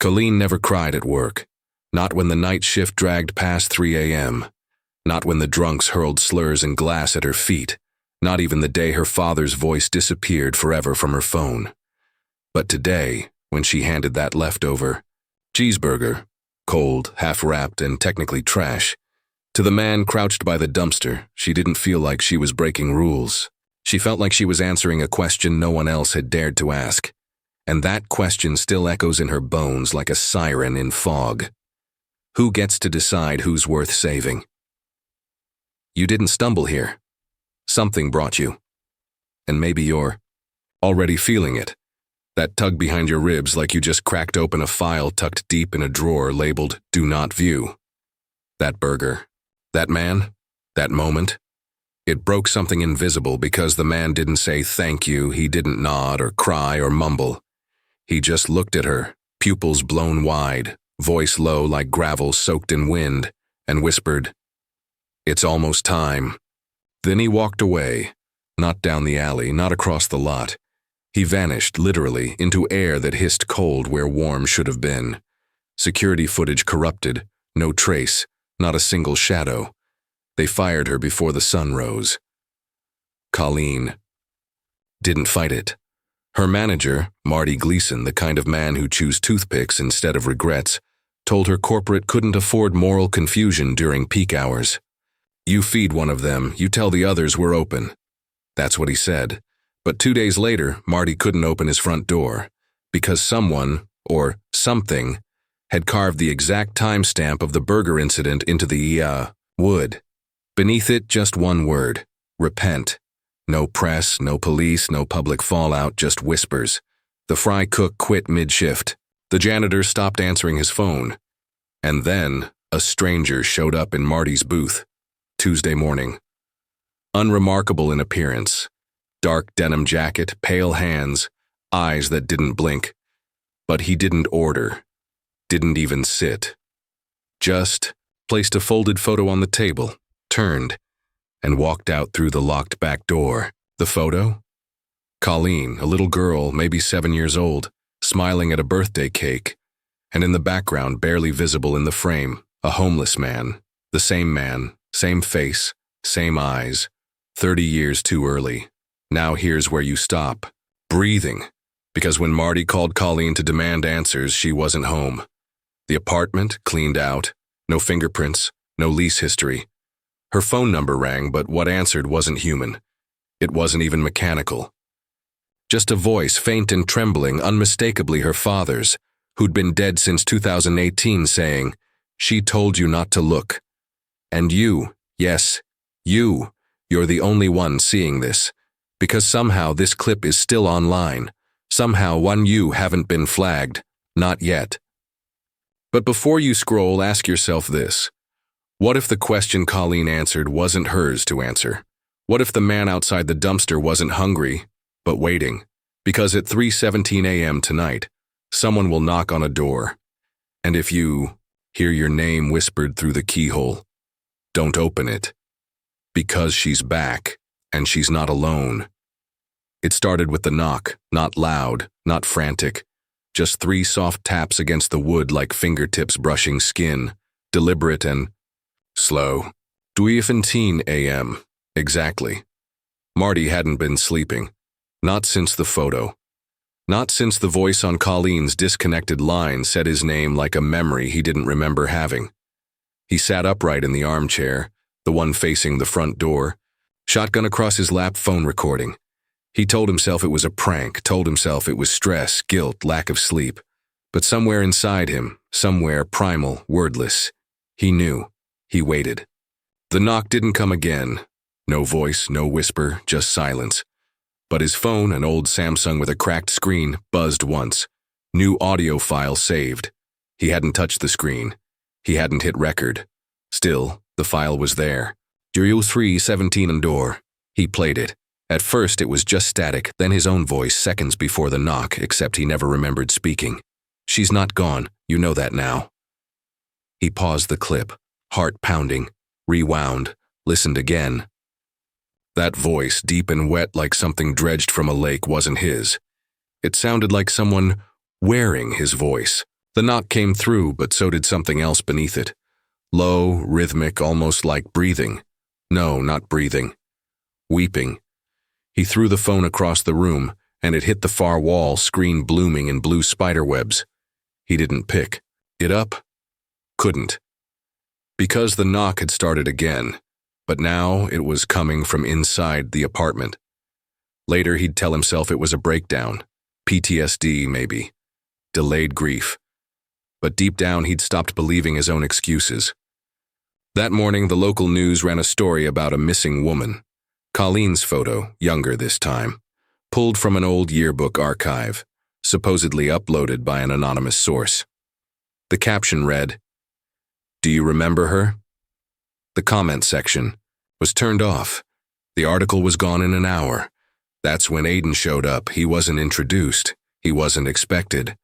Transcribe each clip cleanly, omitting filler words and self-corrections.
Colleen never cried at work. Not when the night shift dragged past 3 a.m. Not when the drunks hurled slurs and glass at her feet. Not even the day her father's voice disappeared forever from her phone. But today, when she handed that leftover cheeseburger, cold, half-wrapped, and technically trash, to the man crouched by the dumpster, she didn't feel like she was breaking rules. She felt like she was answering a question no one else had dared to ask. And that question still echoes in her bones like a siren in fog. Who gets to decide who's worth saving? You didn't stumble here. Something brought you. And maybe you're already feeling it. That tug behind your ribs like you just cracked open a file tucked deep in a drawer labeled "Do Not View." That burger, that man, that moment. It broke something invisible because the man didn't say thank you, he didn't nod or cry or mumble. He just looked at her, pupils blown wide, voice low like gravel soaked in wind, and whispered, "It's almost time." Then he walked away, not down the alley, not across the lot. He vanished, literally, into air that hissed cold where warm should have been. Security footage corrupted, no trace, not a single shadow. They fired her before the sun rose. Colleen didn't fight it. Her manager, Marty Gleason, the kind of man who chews toothpicks instead of regrets, told her corporate couldn't afford moral confusion during peak hours. You feed one of them, you tell the others we're open. That's what he said. But 2 days later, Marty couldn't open his front door because someone, or something, had carved the exact timestamp of the burger incident into the, wood. Beneath it, just one word: repent. No press, no police, no public fallout, just whispers. The fry cook quit mid-shift. The janitor stopped answering his phone. And then, a stranger showed up in Marty's booth. Tuesday morning. Unremarkable in appearance. Dark denim jacket, pale hands, eyes that didn't blink. But he didn't order. Didn't even sit. Just placed a folded photo on the table, turned, and walked out through the locked back door. The photo? Colleen, a little girl, maybe 7 years old, smiling at a birthday cake, and in the background, barely visible in the frame, a homeless man, same face, same eyes, 30 years too early. Now here's where you stop. Breathing. Because when Marty called Colleen to demand answers, she wasn't home. The apartment, cleaned out. No fingerprints, no lease history. Her phone number rang, but what answered wasn't human. It wasn't even mechanical. Just a voice, faint and trembling, unmistakably her father's, who'd been dead since 2018, saying, "She told you not to look. And you, yes, you're the only one seeing this. Because somehow this clip is still online. Somehow you haven't been flagged. Not yet." But before you scroll, ask yourself this. What if the question Colleen answered wasn't hers to answer? What if the man outside the dumpster wasn't hungry, but waiting? Because at 3:17 a.m. tonight, someone will knock on a door. And if you hear your name whispered through the keyhole, don't open it. Because she's back. And she's not alone. It started with the knock, not loud, not frantic. Just 3 soft taps against the wood like fingertips brushing skin, deliberate and slow. 3:15 a.m. Exactly. Marty hadn't been sleeping. Not since the photo. Not since the voice on Colleen's disconnected line said his name like a memory he didn't remember having. He sat upright in the armchair, the one facing the front door, shotgun across his lap, phone recording. He told himself it was a prank, told himself it was stress, guilt, lack of sleep. But somewhere inside him, somewhere primal, wordless, he knew. He waited. The knock didn't come again. No voice, no whisper, just silence. But his phone, an old Samsung with a cracked screen, buzzed once. New audio file saved. He hadn't touched the screen. He hadn't hit record. Still, the file was there. 3:17 and door. He played it. At first it was just static, then his own voice seconds before the knock, except he never remembered speaking. "She's not gone, you know that now." He paused the clip, heart pounding, rewound, listened again. That voice, deep and wet like something dredged from a lake, wasn't his. It sounded like someone wearing his voice, The knock came through, but so did something else beneath it. Low, rhythmic, almost like breathing. No, not breathing. Weeping. He threw the phone across the room, and it hit the far wall, screen blooming in blue spiderwebs. He didn't pick it up. Couldn't. Because the knock had started again, but now it was coming from inside the apartment. Later he'd tell himself it was a breakdown. PTSD, maybe. Delayed grief. But deep down he'd stopped believing his own excuses. That morning the local news ran a story about a missing woman. Colleen's photo, younger this time, pulled from an old yearbook archive, supposedly uploaded by an anonymous source. The caption read, "Do you remember her?" The comment section was turned off. The article was gone in an hour. That's when Aiden showed up. He wasn't introduced. He wasn't expected.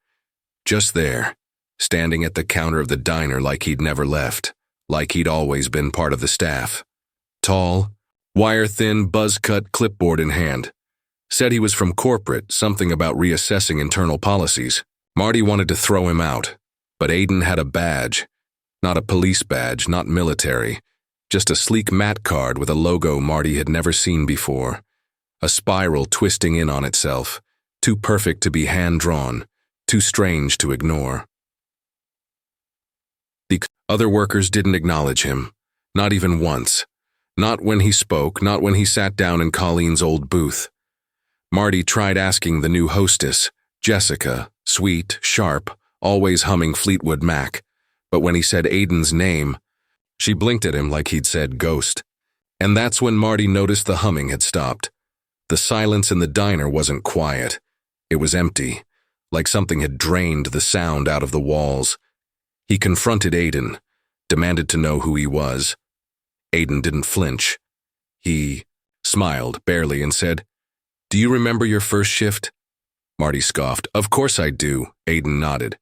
Just there, standing at the counter of the diner like he'd never left, like he'd always been part of the staff. Tall, wire-thin, buzz-cut, clipboard in hand. Said he was from corporate, something about reassessing internal policies. Marty wanted to throw him out, but Aiden had a badge. Not a police badge, not military. Just a sleek mat card with a logo Marty had never seen before. A spiral twisting in on itself, too perfect to be hand-drawn, too strange to ignore. The other workers didn't acknowledge him, not even once. Not when he spoke, not when he sat down in Colleen's old booth. Marty tried asking the new hostess, Jessica, sweet, sharp, always humming Fleetwood Mac, but when he said Aiden's name, she blinked at him like he'd said ghost. And that's when Marty noticed the humming had stopped. The silence in the diner wasn't quiet. It was empty, like something had drained the sound out of the walls. He confronted Aiden, demanded to know who he was. Aiden didn't flinch. He smiled barely and said, "Do you remember your first shift?" Marty scoffed. "Of course I do." Aiden nodded.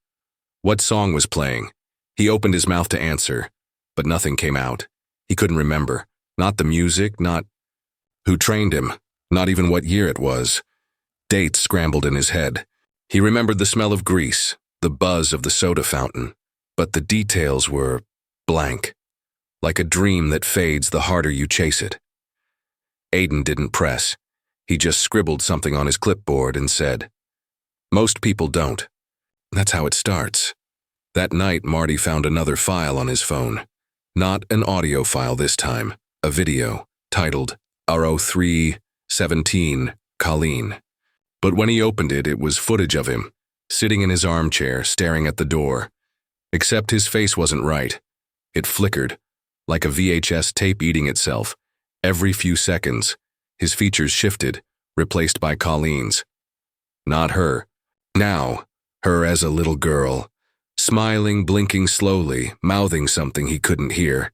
What song was playing? He opened his mouth to answer, but nothing came out. He couldn't remember. Not the music, not who trained him, not even what year it was. Dates scrambled in his head. He remembered the smell of grease, the buzz of the soda fountain, but the details were blank, like a dream that fades the harder you chase it. Aiden didn't press. He just scribbled something on his clipboard and said, "Most people don't." That's how it starts. That night, Marty found another file on his phone. Not an audio file this time, a video, titled RO317 Colleen. But when he opened it, it was footage of him, sitting in his armchair, staring at the door. Except his face wasn't right. It flickered, like a VHS tape eating itself. Every few seconds, his features shifted, replaced by Colleen's. Not her. Now, her as a little girl, smiling, blinking slowly, mouthing something he couldn't hear.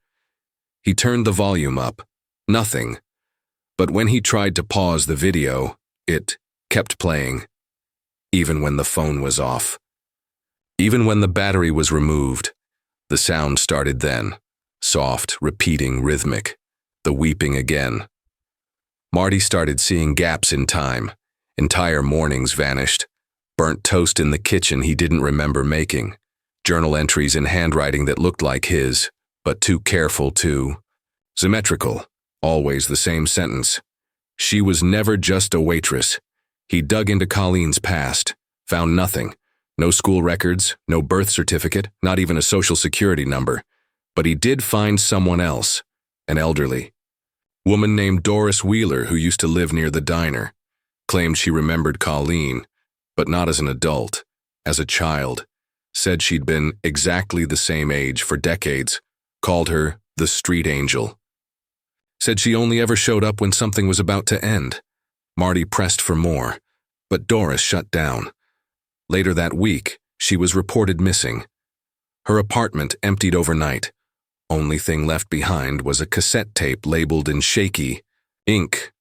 He turned the volume up. Nothing. But when he tried to pause the video, it kept playing, even when the phone was off. Even when the battery was removed, the sound started then, soft, repeating, rhythmic, the weeping again. Marty started seeing gaps in time. Entire mornings vanished. Burnt toast in the kitchen he didn't remember making. Journal entries in handwriting that looked like his, but too careful too. Symmetrical, always the same sentence. She was never just a waitress. He dug into Colleen's past, found nothing. No school records, no birth certificate, not even a social security number. But he did find someone else, an elderly woman named Doris Wheeler who used to live near the diner. Claimed she remembered Colleen, but not as an adult, as a child. Said she'd been exactly the same age for decades. Called her the street angel. Said she only ever showed up when something was about to end. Marty pressed for more, but Doris shut down. Later that week, she was reported missing. Her apartment emptied overnight. Only thing left behind was a cassette tape labeled in shaky ink.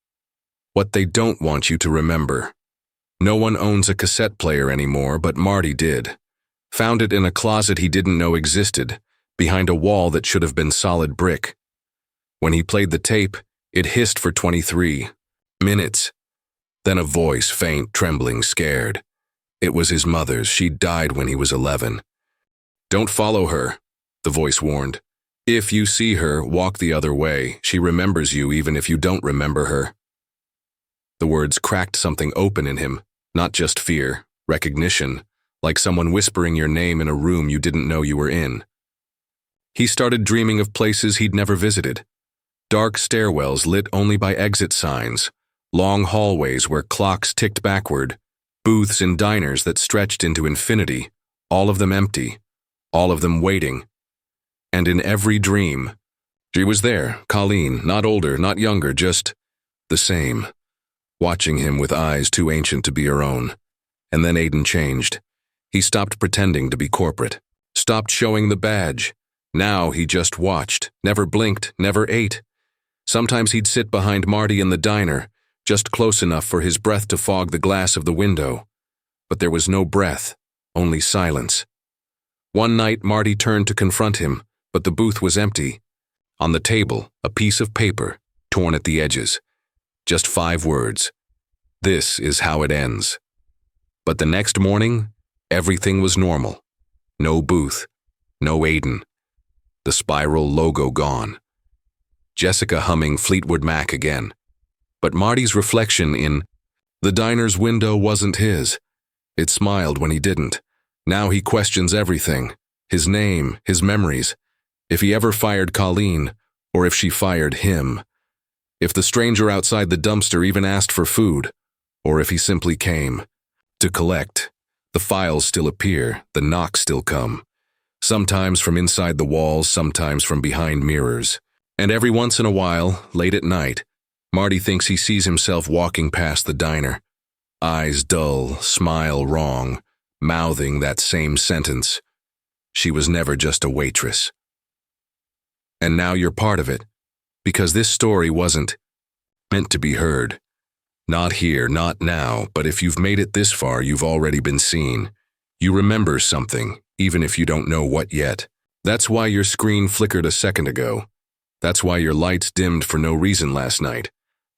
What they don't want you to remember. No one owns a cassette player anymore, but Marty did. Found it in a closet he didn't know existed, behind a wall that should have been solid brick. When he played the tape, it hissed for 23 minutes. Then a voice, faint, trembling, scared. It was his mother's. She died when he was 11. Don't follow her, the voice warned. If you see her, walk the other way. She remembers you even if you don't remember her. The words cracked something open in him, not just fear, recognition, like someone whispering your name in a room you didn't know you were in. He started dreaming of places he'd never visited. Dark stairwells lit only by exit signs, long hallways where clocks ticked backward, booths in diners that stretched into infinity, all of them empty, all of them waiting. And in every dream, she was there, Colleen, not older, not younger, just the same, watching him with eyes too ancient to be her own. And then Aiden changed. He stopped pretending to be corporate, stopped showing the badge. Now he just watched, never blinked, never ate. Sometimes he'd sit behind Marty in the diner, just close enough for his breath to fog the glass of the window. But there was no breath, only silence. One night, Marty turned to confront him, but the booth was empty. On the table, a piece of paper, torn at the edges. Just 5 words. This is how it ends. But the next morning, everything was normal. No booth, no Aiden. The spiral logo gone. Jessica humming Fleetwood Mac again. But Marty's reflection in the diner's window wasn't his. It smiled when he didn't. Now he questions everything. His name, his memories. If he ever fired Colleen, or if she fired him. If the stranger outside the dumpster even asked for food, or if he simply came to collect. The files still appear, the knocks still come. Sometimes from inside the walls, sometimes from behind mirrors. And every once in a while, late at night, Marty thinks he sees himself walking past the diner. Eyes dull, smile wrong, mouthing that same sentence. She was never just a waitress. And now you're part of it, because this story wasn't meant to be heard. Not here, not now, but if you've made it this far, you've already been seen. You remember something, even if you don't know what yet. That's why your screen flickered a second ago. That's why your lights dimmed for no reason last night.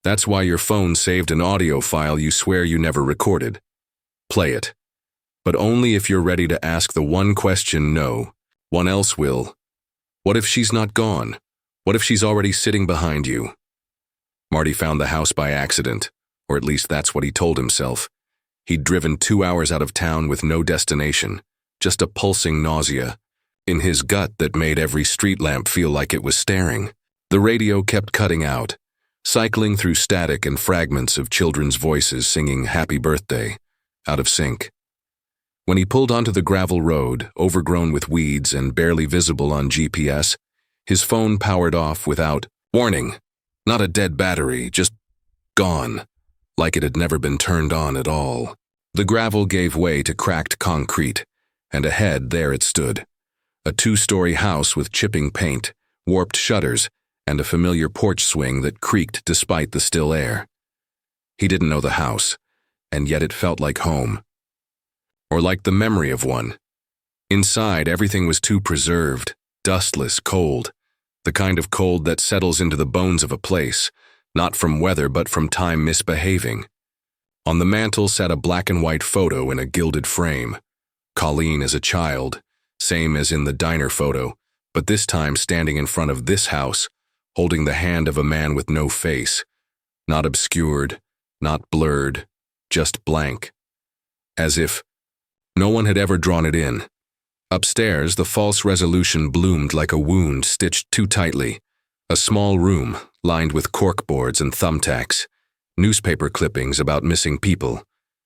That's why your phone saved an audio file you swear you never recorded. Play it. But only if you're ready to ask the one question no one else will. What if she's not gone? What if she's already sitting behind you? Marty found the house by accident, or at least that's what he told himself. He'd driven 2 hours out of town with no destination, just a pulsing nausea in his gut that made every street lamp feel like it was staring. The radio kept cutting out, cycling through static and fragments of children's voices singing Happy Birthday, out of sync. When he pulled onto the gravel road, overgrown with weeds and barely visible on GPS, his phone powered off without warning. Not a dead battery, just gone, like it had never been turned on at all. The gravel gave way to cracked concrete, and ahead there it stood. A 2-story house with chipping paint, warped shutters, and a familiar porch swing that creaked despite the still air. He didn't know the house, and yet it felt like home. Or like the memory of one. Inside, everything was too preserved, dustless, cold. The kind of cold that settles into the bones of a place, not from weather but from time misbehaving. On the mantel sat a black and white photo in a gilded frame. Colleen as a child, same as in the diner photo, but this time standing in front of this house, holding the hand of a man with no face. Not obscured, not blurred, just blank. As if no one had ever drawn it in. Upstairs, the false resolution bloomed like a wound stitched too tightly. A small room, lined with corkboards and thumbtacks, newspaper clippings about missing people,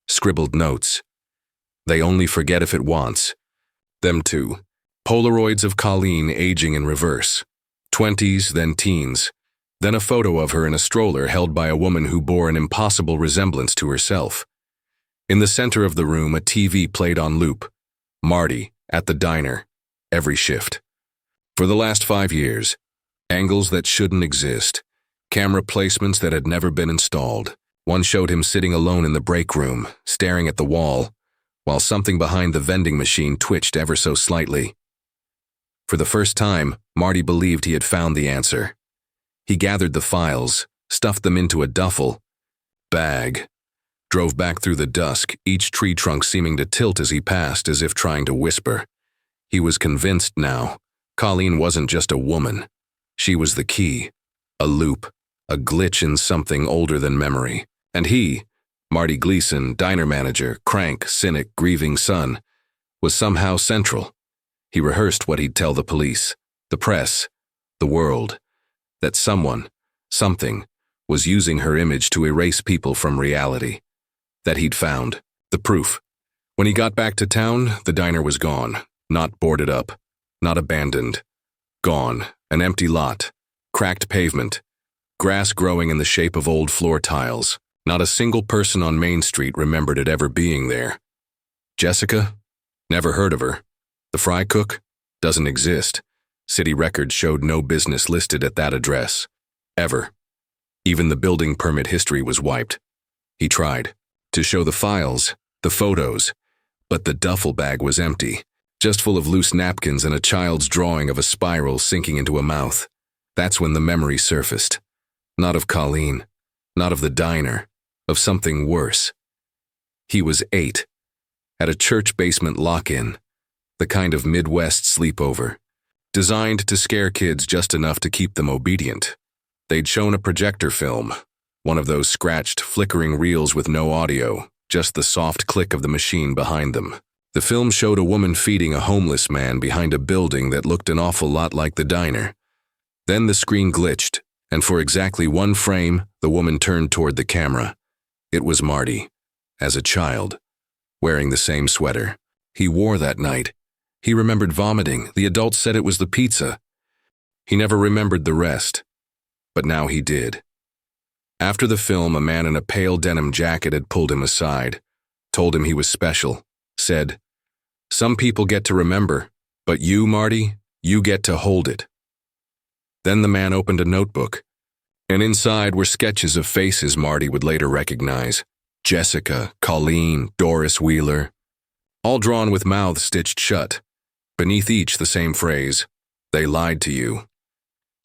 scribbled notes. They only forget if it wants. Them too. Polaroids of Colleen aging in reverse. 20s, then teens. Then a photo of her in a stroller held by a woman who bore an impossible resemblance to herself. In the center of the room, a TV played on loop. Marty, at the diner, every shift. For the last 5 years, angles that shouldn't exist, camera placements that had never been installed. One showed him sitting alone in the break room, staring at the wall, while something behind the vending machine twitched ever so slightly. For the first time, Marty believed he had found the answer. He gathered the files, stuffed them into a duffel bag, drove back through the dusk, each tree trunk seeming to tilt as he passed as if trying to whisper, He was convinced now. Colleen wasn't just a woman. She was the key, a loop, a glitch in something older than memory. And he, Marty Gleason, diner manager, crank, cynic, grieving son, was somehow central. He rehearsed what he'd tell the police, the press, the world, that someone, something, was using her image to erase people from reality. That he'd found the proof. When he got back to town, the diner was gone, not boarded up, not abandoned. Gone, an empty lot, cracked pavement, grass growing in the shape of old floor tiles. Not a single person on Main Street remembered it ever being there. Jessica? Never heard of her. The fry cook? Doesn't exist. City records showed no business listed at that address. Ever. Even the building permit history was wiped. He tried to show the files, the photos, but the duffel bag was empty, just full of loose napkins and a child's drawing of a spiral sinking into a mouth. That's when the memory surfaced. Not of Colleen, not of the diner, of something worse. He was 8, at a church basement lock-in, the kind of Midwest sleepover, designed to scare kids just enough to keep them obedient. They'd shown a projector film, one of those scratched, flickering reels with no audio, just the soft click of the machine behind them. The film showed a woman feeding a homeless man behind a building that looked an awful lot like the diner. Then the screen glitched, and for exactly one frame, the woman turned toward the camera. It was Marty, as a child, wearing the same sweater he wore that night. He remembered vomiting. The adults said it was the pizza. He never remembered the rest, but now he did. After the film, a man in a pale denim jacket had pulled him aside, told him he was special, said, "Some people get to remember, but you, Marty, you get to hold it." Then the man opened a notebook, and inside were sketches of faces Marty would later recognize. Jessica, Colleen, Doris Wheeler, all drawn with mouths stitched shut. Beneath each the same phrase, "They lied to you."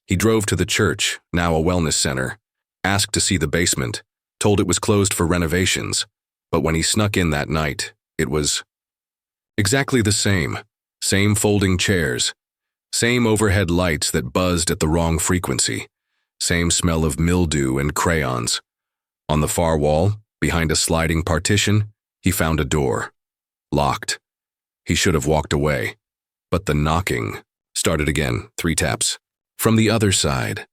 He drove to the church, now a wellness center, asked to see the basement, told it was closed for renovations, but when he snuck in that night, it was exactly the same. Same folding chairs, same overhead lights that buzzed at the wrong frequency, same smell of mildew and crayons. On the far wall, behind a sliding partition, he found a door. Locked. He should have walked away. But the knocking started again, 3 taps. From the other side.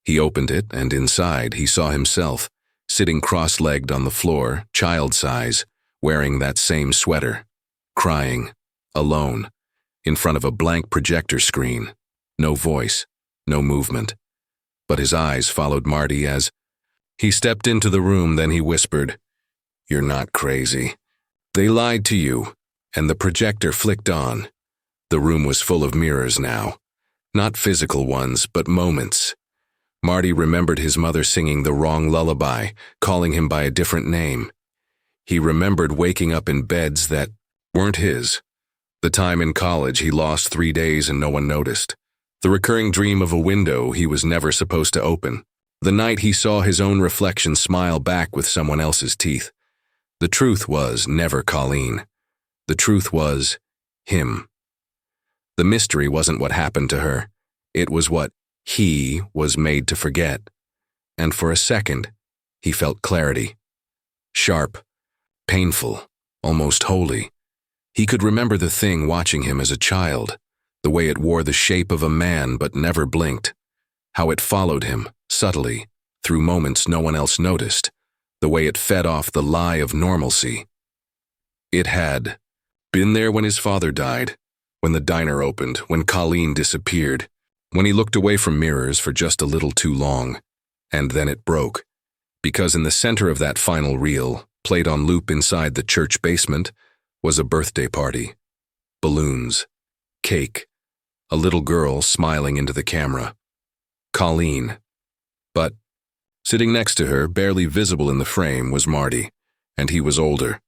He opened it, and inside he saw himself, sitting cross-legged on the floor, child-size, wearing that same sweater, crying, alone, in front of a blank projector screen. No voice, no movement. But his eyes followed Marty as he stepped into the room. Then he whispered, "You're not crazy. They lied to you." And the projector flicked on. The room was full of mirrors now. Not physical ones, but moments. Marty remembered his mother singing the wrong lullaby, calling him by a different name. He remembered waking up in beds that weren't his. The time in college he lost 3 days and no one noticed. The recurring dream of a window he was never supposed to open. The night he saw his own reflection smile back with someone else's teeth. The truth was never Colleen. The truth was him. The mystery wasn't what happened to her. It was what he was made to forget. And for a second, he felt clarity. Sharp, painful, almost holy. He could remember the thing watching him as a child, the way it wore the shape of a man but never blinked, how it followed him, subtly, through moments no one else noticed, the way it fed off the lie of normalcy. It had been there when his father died, when the diner opened, when Colleen disappeared, when he looked away from mirrors for just a little too long. And then it broke, because in the center of that final reel, played on loop inside the church basement, was a birthday party. Balloons, cake, a little girl smiling into the camera. Colleen. But sitting next to her, barely visible in the frame, was Marty, and he was older.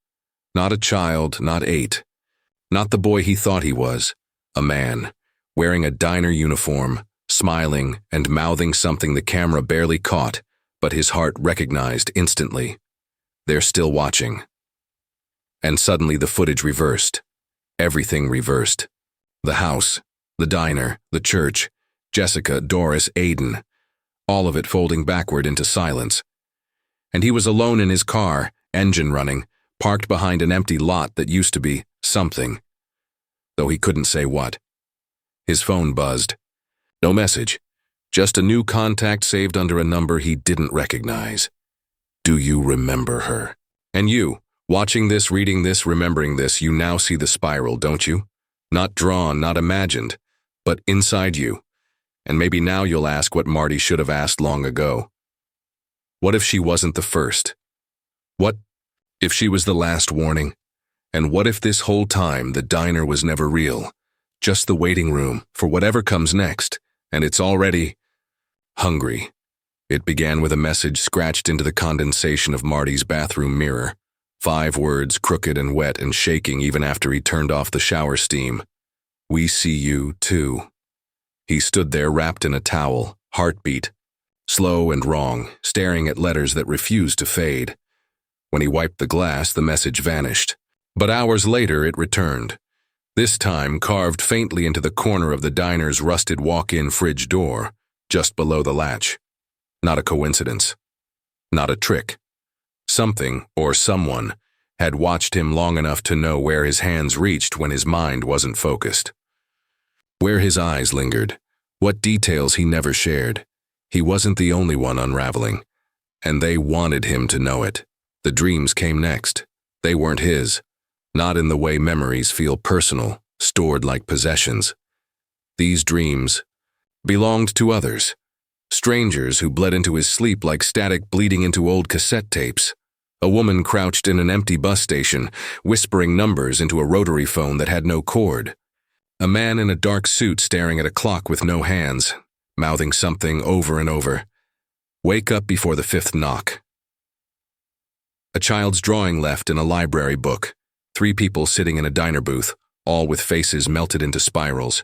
Not a child, not 8. Not the boy he thought he was. A man, wearing a diner uniform, smiling and mouthing something the camera barely caught, but his heart recognized instantly. They're still watching. And suddenly the footage reversed. Everything reversed. The house, the diner, the church, Jessica, Doris, Aiden, all of it folding backward into silence. And he was alone in his car, engine running, parked behind an empty lot that used to be something, though he couldn't say what. His phone buzzed. No message, just a new contact saved under a number he didn't recognize. Do you remember her? And you, watching this, reading this, remembering this, you now see the spiral, don't you? Not drawn, not imagined, but inside you. And maybe now you'll ask what Marty should have asked long ago. What if she wasn't the first? What if she was the last warning? And what if this whole time the diner was never real? Just the waiting room for whatever comes next, and it's already hungry. It began with a message scratched into the condensation of Marty's bathroom mirror. 5 words, crooked and wet and shaking even after he turned off the shower steam. We see you, too. He stood there wrapped in a towel, heartbeat, slow and wrong, staring at letters that refused to fade. When he wiped the glass, the message vanished. But hours later, it returned. This time carved faintly into the corner of the diner's rusted walk-in fridge door, just below the latch. Not a coincidence. Not a trick. Something, or someone, had watched him long enough to know where his hands reached when his mind wasn't focused. Where his eyes lingered. What details he never shared. He wasn't the only one unraveling. And they wanted him to know it. The dreams came next. They weren't his. Not in the way memories feel personal, stored like possessions. These dreams belonged to others. Strangers who bled into his sleep like static bleeding into old cassette tapes. A woman crouched in an empty bus station, whispering numbers into a rotary phone that had no cord. A man in a dark suit staring at a clock with no hands, mouthing something over and over. Wake up before the 5th knock. A child's drawing left in a library book. 3 people sitting in a diner booth, all with faces melted into spirals.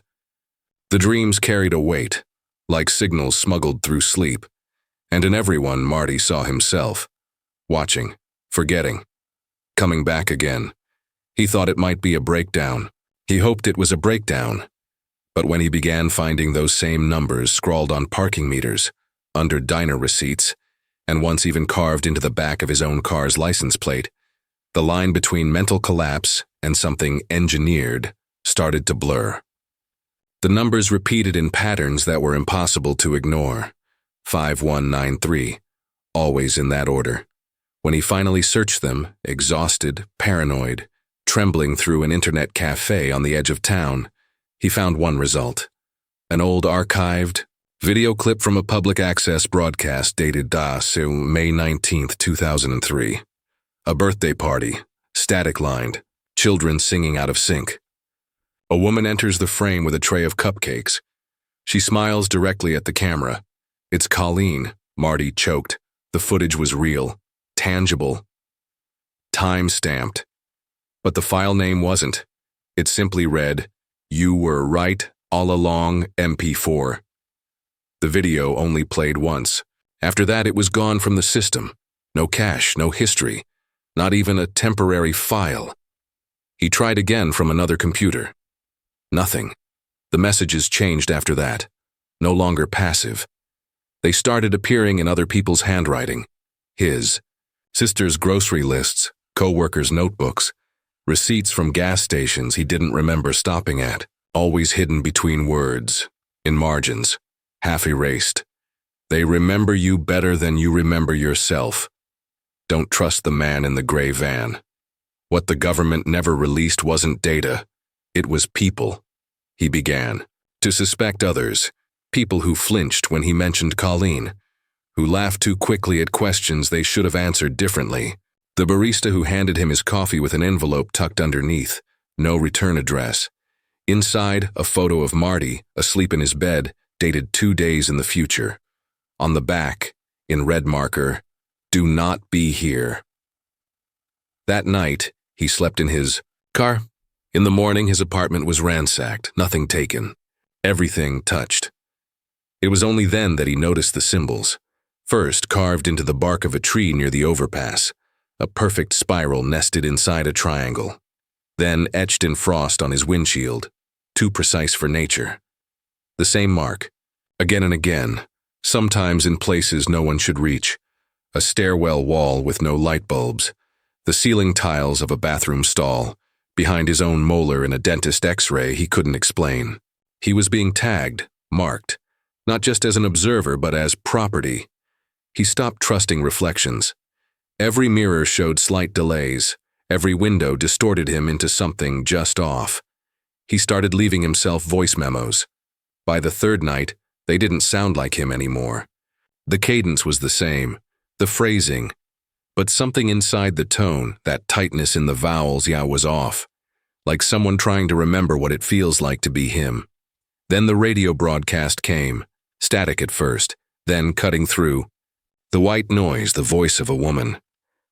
The dreams carried a weight, like signals smuggled through sleep, and in everyone Marty saw himself, watching, forgetting, coming back again. He thought it might be a breakdown. He hoped it was a breakdown. But when he began finding those same numbers scrawled on parking meters, under diner receipts, and once even carved into the back of his own car's license plate, the line between mental collapse and something engineered started to blur. The numbers repeated in patterns that were impossible to ignore. 5193, always in that order. When he finally searched them, exhausted, paranoid, trembling through an internet cafe on the edge of town, he found one result. An old archived video clip from a public access broadcast dated May 19, 2003. A birthday party, static-lined, children singing out of sync. A woman enters the frame with a tray of cupcakes. She smiles directly at the camera. It's Colleen, Marty choked. The footage was real, tangible, time-stamped. But the file name wasn't. It simply read, "You were right all along, MP4. The video only played once. After that, it was gone from the system. No cache, no history, not even a temporary file. He tried again from another computer. Nothing. The messages changed after that. No longer passive. They started appearing in other people's handwriting. His. Sister's grocery lists, co-workers' notebooks, receipts from gas stations he didn't remember stopping at, always hidden between words, in margins, half erased. They remember you better than you remember yourself. Don't trust the man in the gray van. What the government never released wasn't data. It was people. He began to suspect others, people who flinched when he mentioned Colleen, who laughed too quickly at questions they should have answered differently. The barista who handed him his coffee with an envelope tucked underneath, no return address. Inside, a photo of Marty, asleep in his bed, dated 2 days in the future. On the back, in red marker, "Do not be here." That night, he slept in his car. In the morning, his apartment was ransacked, nothing taken, everything touched. It was only then that he noticed the symbols. First, carved into the bark of a tree near the overpass, a perfect spiral nested inside a triangle. Then etched in frost on his windshield, too precise for nature. The same mark, again and again, sometimes in places no one should reach. A stairwell wall with no light bulbs, the ceiling tiles of a bathroom stall, behind his own molar in a dentist x-ray he couldn't explain. He was being tagged, marked, not just as an observer but as property. He stopped trusting reflections. Every mirror showed slight delays. Every window distorted him into something just off. He started leaving himself voice memos. By the third night, they didn't sound like him anymore. The cadence was the same, the phrasing, but something inside the tone, that tightness in the vowels, was off, like someone trying to remember what it feels like to be him. Then the radio broadcast came, static at first, then cutting through. The white noise, the voice of a woman.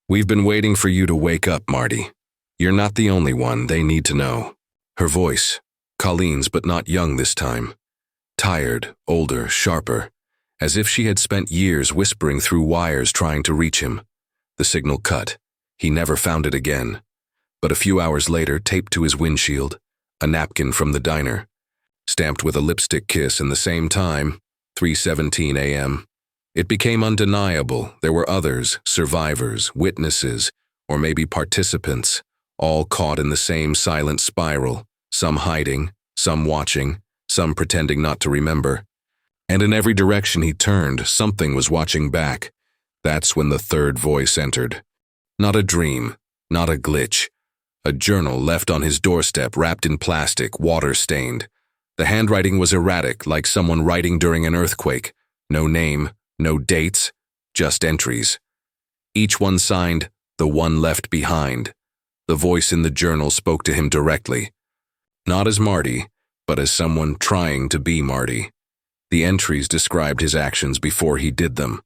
"We've been waiting for you to wake up, Marty. You're not the only one, they need to know." Her voice, Colleen's but not young this time. Tired, older, sharper, as if she had spent years whispering through wires trying to reach him. The signal cut. He never found it again. But a few hours later, taped to his windshield, a napkin from the diner, stamped with a lipstick kiss and the same time, 3:17 a.m. It became undeniable. There were others, survivors, witnesses, or maybe participants, all caught in the same silent spiral, some hiding, some watching, some pretending not to remember. And in every direction he turned, something was watching back. That's when the third voice entered. Not a dream, not a glitch. A journal left on his doorstep, wrapped in plastic, water-stained. The handwriting was erratic, like someone writing during an earthquake. No name, no dates, just entries. Each one signed, "The One Left Behind." The voice in the journal spoke to him directly. Not as Marty, but as someone trying to be Marty. The entries described his actions before he did them.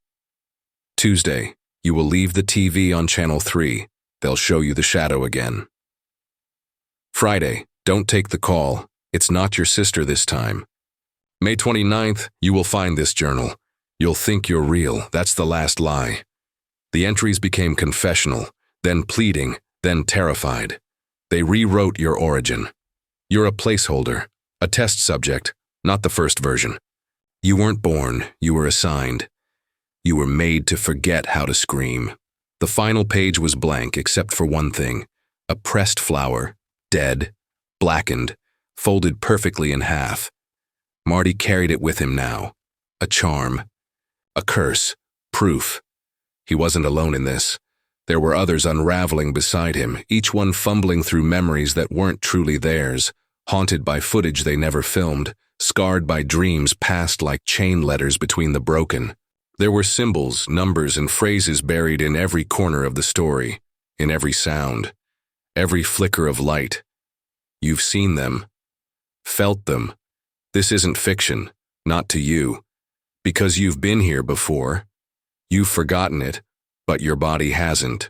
Tuesday, you will leave the TV on channel 3. They'll show you the shadow again. Friday, don't take the call. It's not your sister this time. May 29th, you will find this journal. You'll think you're real. That's the last lie. The entries became confessional, then pleading, then terrified. They rewrote your origin. You're a placeholder, a test subject, not the first version. You weren't born, you were assigned. You were made to forget how to scream. The final page was blank except for one thing: a pressed flower, dead, blackened, folded perfectly in half. Marty carried it with him now. A charm. A curse. Proof. He wasn't alone in this. There were others unraveling beside him, each one fumbling through memories that weren't truly theirs, haunted by footage they never filmed, scarred by dreams passed like chain letters between the broken. There were symbols, numbers, and phrases buried in every corner of the story, in every sound, every flicker of light. You've seen them, felt them. This isn't fiction, not to you, because you've been here before. You've forgotten it, but your body hasn't.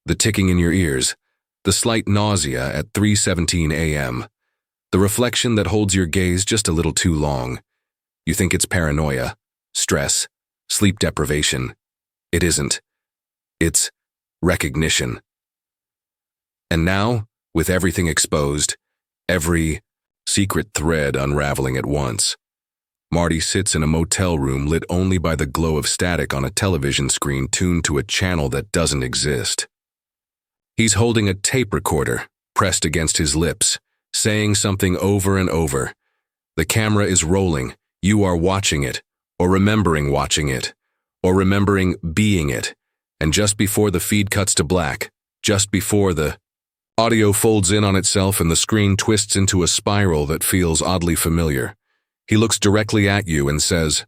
The ticking in your ears, the slight nausea at 3:17 a.m., the reflection that holds your gaze just a little too long. You think it's paranoia, stress, sleep deprivation. It isn't. It's recognition. And now, with everything exposed, every secret thread unraveling at once, Marty sits in a motel room lit only by the glow of static on a television screen tuned to a channel that doesn't exist. He's holding a tape recorder pressed against his lips, saying something over and over. The camera is rolling. You are watching it, or remembering watching it, or remembering being it. And just before the feed cuts to black, just before the audio folds in on itself and the screen twists into a spiral that feels oddly familiar, he looks directly at you and says,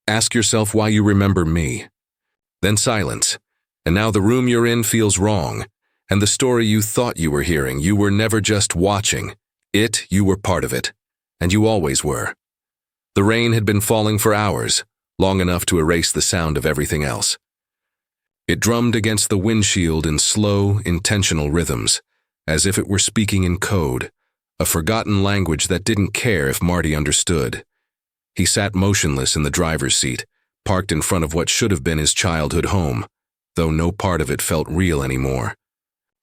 "Ask yourself why you remember me." Then silence, and now the room you're in feels wrong, and the story you thought you were hearing, you were never just watching. You were part of it, and you always were. The rain had been falling for hours, long enough to erase the sound of everything else. It drummed against the windshield in slow, intentional rhythms, as if it were speaking in code, a forgotten language that didn't care if Marty understood. He sat motionless in the driver's seat, parked in front of what should have been his childhood home, though no part of it felt real anymore.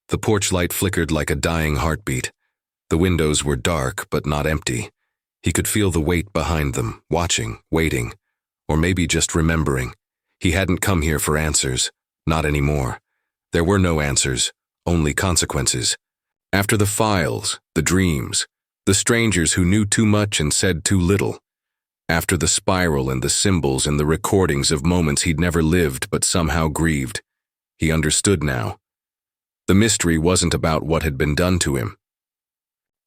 The porch light flickered like a dying heartbeat. The windows were dark but not empty. He could feel the weight behind them, watching, waiting, or maybe just remembering. He hadn't come here for answers, not anymore. There were no answers, only consequences. After the files, the dreams, the strangers who knew too much and said too little. After the spiral and the symbols and the recordings of moments he'd never lived but somehow grieved. He understood now. The mystery wasn't about what had been done to him.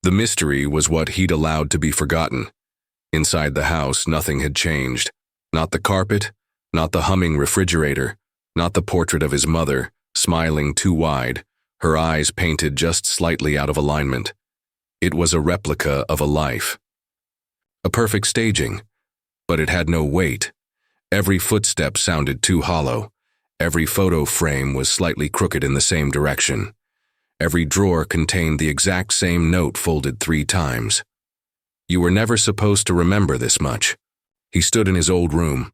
The mystery was what he'd allowed to be forgotten. Inside the house, nothing had changed. Not the carpet, not the humming refrigerator, not the portrait of his mother, smiling too wide, her eyes painted just slightly out of alignment. It was a replica of a life. A perfect staging, but it had no weight. Every footstep sounded too hollow. Every photo frame was slightly crooked in the same direction. Every drawer contained the exact same note folded 3 times. You were never supposed to remember this much. He stood in his old room.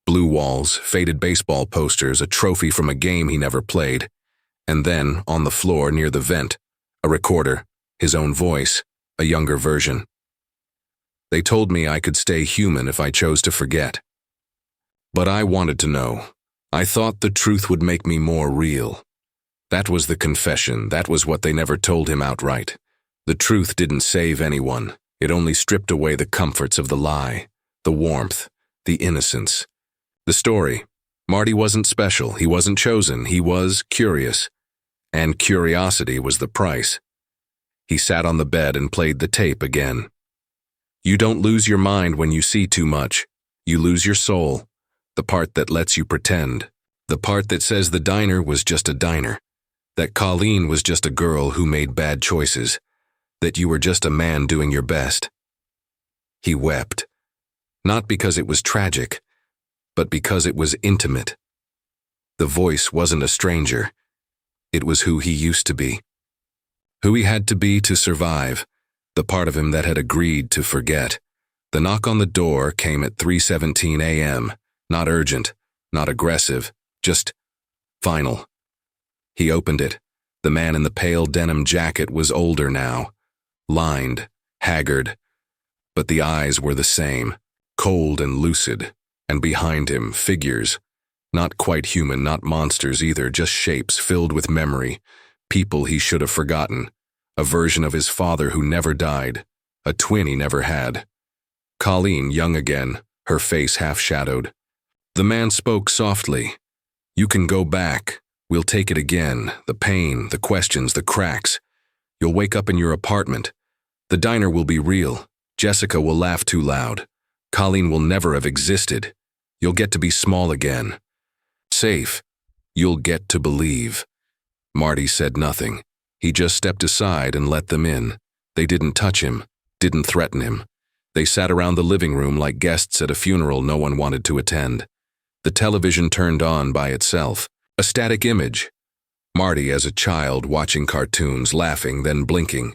Blue walls, faded baseball posters, a trophy from a game he never played. And then, on the floor near the vent, a recorder, his own voice, a younger version. They told me I could stay human if I chose to forget. But I wanted to know. I thought the truth would make me more real. That was the confession, that was what they never told him outright. The truth didn't save anyone, it only stripped away the comforts of the lie, the warmth, the innocence. The story. Marty wasn't special, he wasn't chosen, he was curious. And curiosity was the price. He sat on the bed and played the tape again. You don't lose your mind when you see too much. You lose your soul. The part that lets you pretend. The part that says the diner was just a diner. That Colleen was just a girl who made bad choices. That you were just a man doing your best. He wept. Not because it was tragic, but because it was intimate. The voice wasn't a stranger. It was who he used to be. Who he had to be to survive. The part of him that had agreed to forget. The knock on the door came at 3:17 a.m., not urgent, not aggressive, just final. He opened it. The man in the pale denim jacket was older now, lined, haggard, but the eyes were the same, cold and lucid, and behind him, figures, not quite human, not monsters either, just shapes filled with memory, people he should have forgotten. A version of his father who never died, a twin he never had. Colleen, young again, her face half-shadowed. The man spoke softly. You can go back. We'll take it again. The pain, the questions, the cracks. You'll wake up in your apartment. The diner will be real. Jessica will laugh too loud. Colleen will never have existed. You'll get to be small again. Safe. You'll get to believe. Marty said nothing. He just stepped aside and let them in. They didn't touch him, didn't threaten him. They sat around the living room like guests at a funeral no one wanted to attend. The television turned on by itself, a static image. Marty as a child watching cartoons, laughing, then blinking,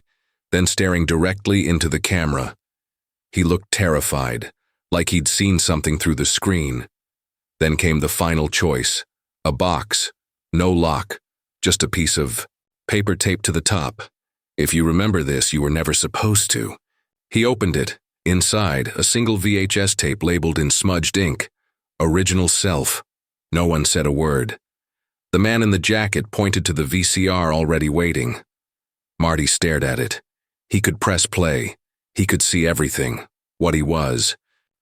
then staring directly into the camera. He looked terrified, like he'd seen something through the screen. Then came the final choice, a box, no lock, just a piece of paper taped to the top. If you remember this, you were never supposed to. He opened it. Inside, a single VHS tape labeled in smudged ink. Original Self. No one said a word. The man in the jacket pointed to the VCR already waiting. Marty stared at it. He could press play. He could see everything. What he was.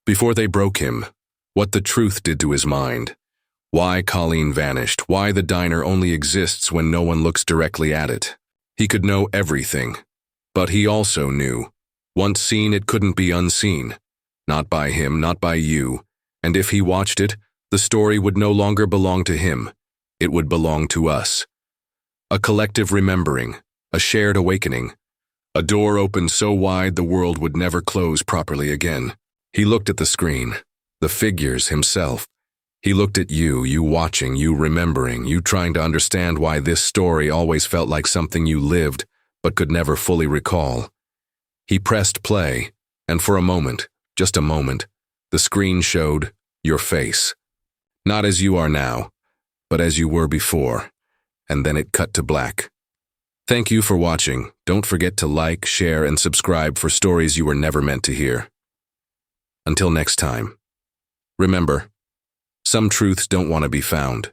Before they broke him. What the truth did to his mind. Why Colleen vanished, why the diner only exists when no one looks directly at it. He could know everything. But he also knew. Once seen, it couldn't be unseen. Not by him, not by you. And if he watched it, the story would no longer belong to him. It would belong to us. A collective remembering, a shared awakening. A door opened so wide the world would never close properly again. He looked at the screen, the figures, himself. He looked at you watching, you remembering, you trying to understand why this story always felt like something you lived, but could never fully recall. He pressed play, and for a moment, just a moment, the screen showed your face. Not as you are now, but as you were before, and then it cut to black. Thank you for watching. Don't forget to like, share, and subscribe for stories you were never meant to hear. Until next time. Remember, some truths don't want to be found.